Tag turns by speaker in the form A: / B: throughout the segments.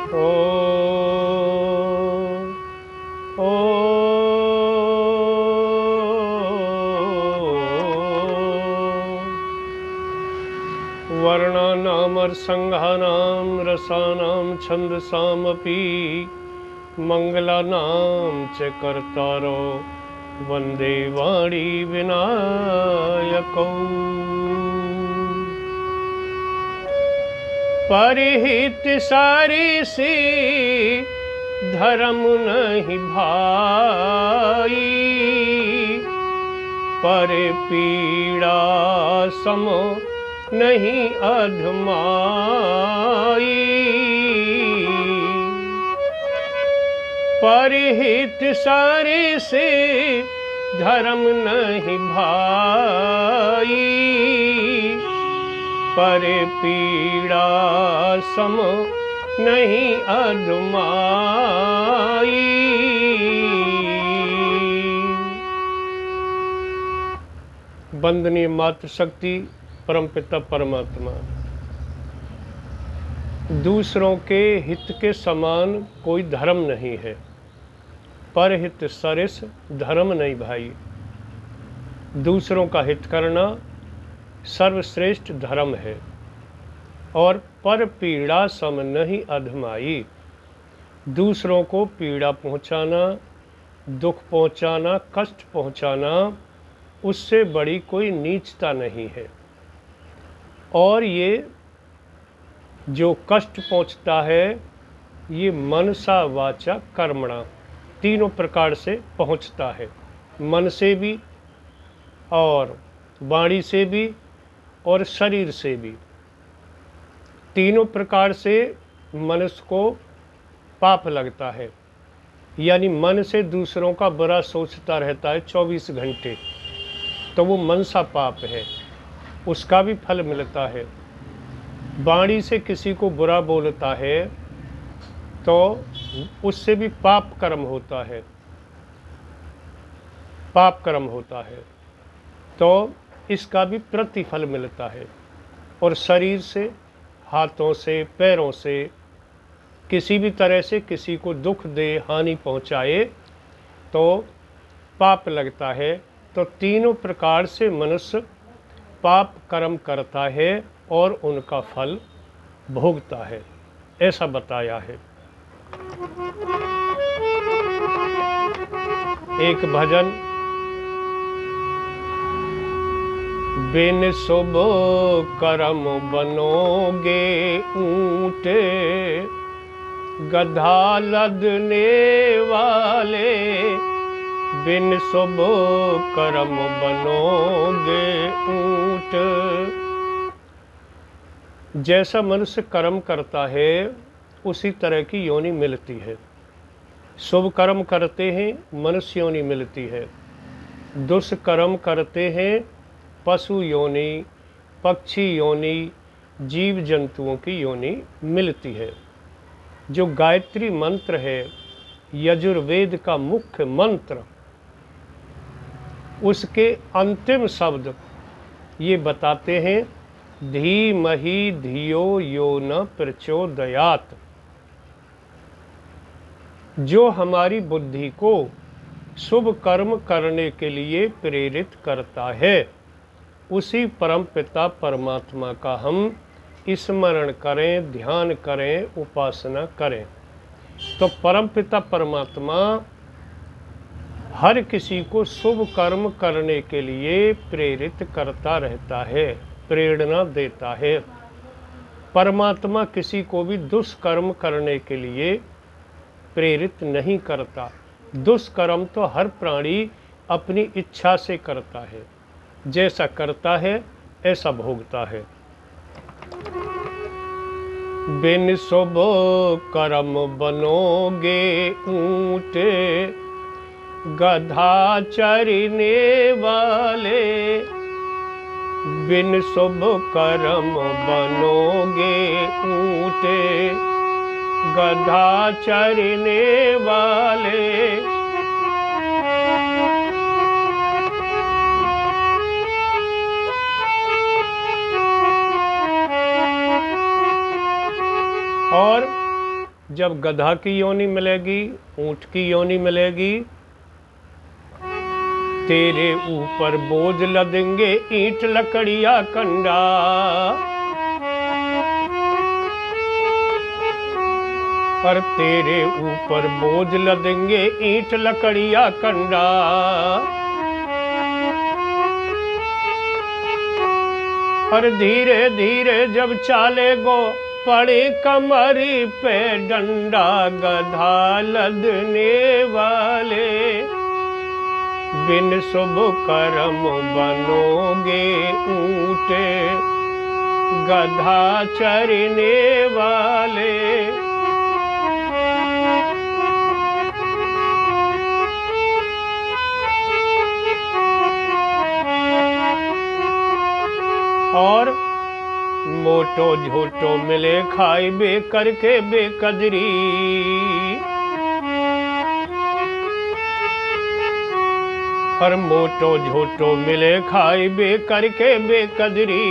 A: ओ ओ वर्णानामर्सङ्घानां रसानां छन्दसामपि मङ्गलानां च कर्तारो वन्दे वाणी विनायकौ। परिहित सारी सी धर्म नहीं भाई, पर पीड़ा सम नहीं अधमाई। परिहित सारी सी धर्म नहीं भाई, पर पीड़ा सम नहीं अधमाई। वंदनीय मातृशक्ति परमपिता परमात्मा, दूसरों के हित के समान कोई धर्म नहीं है। परहित सरिस धर्म नहीं भाई। दूसरों का हित करना सर्वश्रेष्ठ धर्म है। और पर पीड़ा सम नहीं अधमाई, दूसरों को पीड़ा पहुंचाना, दुख पहुंचाना, कष्ट पहुंचाना, उससे बड़ी कोई नीचता नहीं है। और ये जो कष्ट पहुंचता है, ये मनसा वाचा कर्मणा तीनों प्रकार से पहुंचता है। मन से भी, और वाणी से भी, और शरीर से भी। तीनों प्रकार से मनुष्य को पाप लगता है। यानी मन से दूसरों का बुरा सोचता रहता है 24 घंटे, तो वो मनसा पाप है, उसका भी फल मिलता है। वाणी से किसी को बुरा बोलता है तो उससे भी पाप कर्म होता है, पाप कर्म होता है, तो इसका भी प्रतिफल मिलता है। और शरीर से, हाथों से, पैरों से किसी भी तरह से किसी को दुख दे, हानि पहुंचाए तो पाप लगता है। तो तीनों प्रकार से मनुष्य पाप कर्म करता है और उनका फल भोगता है, ऐसा बताया है। एक भजन, बिन शुभ कर्म बनोगे ऊंट, गधा लदने वाले, बिन शुभ कर्म बनोगे ऊंट। जैसा मनुष्य कर्म करता है उसी तरह की योनि मिलती है। शुभ कर्म करते हैं मनुष्य योनि मिलती है, दुष्कर्म करते हैं पशु योनि, पक्षी योनि, जीव जंतुओं की योनि मिलती है। जो गायत्री मंत्र है, यजुर्वेद का मुख्य मंत्र, उसके अंतिम शब्द ये बताते हैं, धीमहि धियो यो न प्रचोदयात्। जो हमारी बुद्धि को शुभ कर्म करने के लिए प्रेरित करता है, उसी परमपिता परमात्मा का हम स्मरण करें, ध्यान करें, उपासना करें। तो परमपिता परमात्मा हर किसी को शुभ कर्म करने के लिए प्रेरित करता रहता है, प्रेरणा देता है। परमात्मा किसी को भी दुष्कर्म करने के लिए प्रेरित नहीं करता। दुष्कर्म तो हर प्राणी अपनी इच्छा से करता है, जैसा करता है ऐसा भोगता है। बिन शुभ कर्म बनोगे ऊंट, गधा चरने वाले, बिन शुभ कर्म बनोगे ऊंट, गधा चरने वाले। और जब गधा की योनि मिलेगी, ऊंट की योनि मिलेगी, तेरे ऊपर बोझ लदेंगे ईंट लकड़िया कंडा। पर तेरे ऊपर बोझ लदेंगे ईंट लकड़िया कंडा। और धीरे धीरे जब चालेगो पड़े कमरी पे डंडा। गधा लदने वाले बिन शुभ कर्म बनोगे ऊंट। गधा चरने वाले और मोटो झोटो मिले खाई बे करके बेकदरी। और मोटो झोटो मिले खाई बे करके बेकदरी।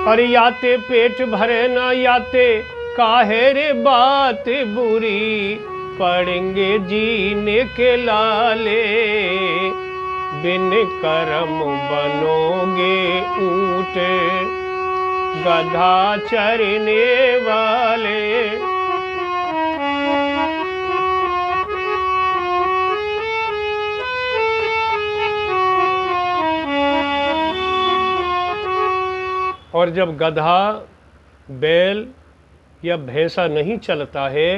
A: और याते पेट भरे ना याते काहे रे बात बुरी। पड़ेंगे जीने के लाले बिन कर्म बनोगे ऊंट। गधा चरने वाले और जब गधा बैल या भैंसा नहीं चलता है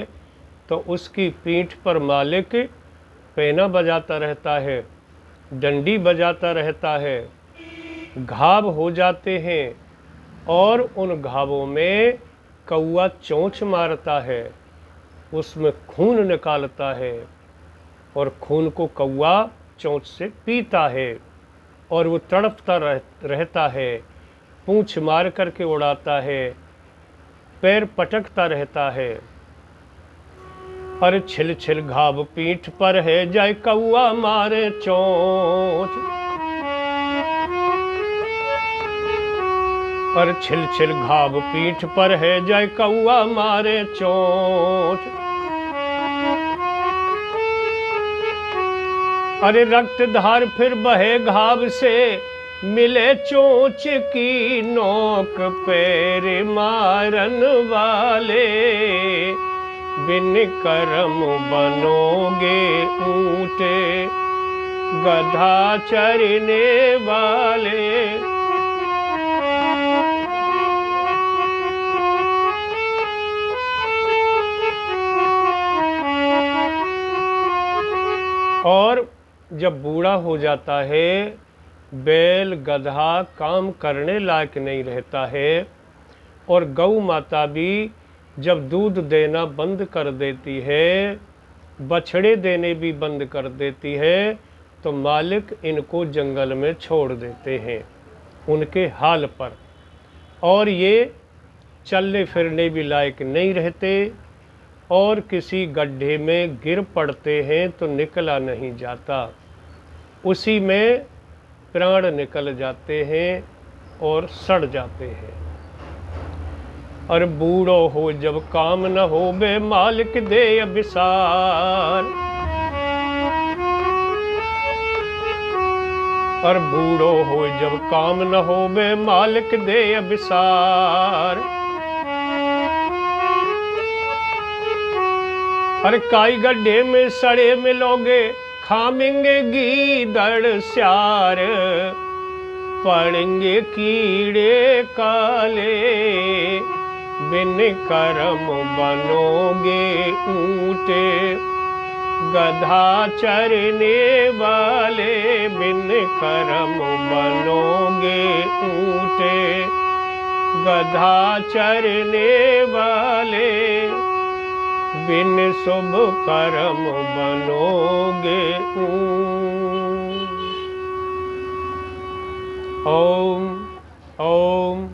A: तो उसकी पीठ पर मालिक पैना बजाता रहता है, डंडी बजाता रहता है। घाव हो जाते हैं और उन घावों में कौआ चोंच मारता है, उसमें खून निकालता है और खून को कौआ चोंच से पीता है और वो तड़पता रहता है, पूंछ मार करके उड़ाता है, पैर पटकता रहता है। पर छिल छिल घाव पीठ पर है जाय कौआ मारे चोंच। पर छिल छिल घाव पीठ पर है जाय कौआ मारे चोंच। अरे रक्त धार फिर बहे घाव से मिले चोंच की नोक। पैर मारन वाले बिन कर्म बनोगे ऊंट। गधा चरने वाले और जब बूढ़ा हो जाता है बैल गधा काम करने लायक नहीं रहता है और गौ माता भी जब दूध देना बंद कर देती है, बछड़े देने भी बंद कर देती है, तो मालिक इनको जंगल में छोड़ देते हैं उनके हाल पर। और ये चलने फिरने भी लायक नहीं रहते और किसी गड्ढे में गिर पड़ते हैं तो निकला नहीं जाता, उसी में प्राण निकल जाते हैं और सड़ जाते हैं। और बूढ़ो हो जब काम न हो बे मालिक दे अभिसार। और बूढ़ो हो जब काम न हो बे मालिक दे अभिसार। और काई गड्ढे में सड़े मिलोगे खामेंगे गीदड़ स्यार। पड़ेंगे कीड़े काले बिन कर्म बनोगे ऊंट। गधा चरने वाले बिन कर्म बनोगे ऊंट। गधा चरने वाले बिन शुभ कर्म बनोगे ऊंट। ओम ओम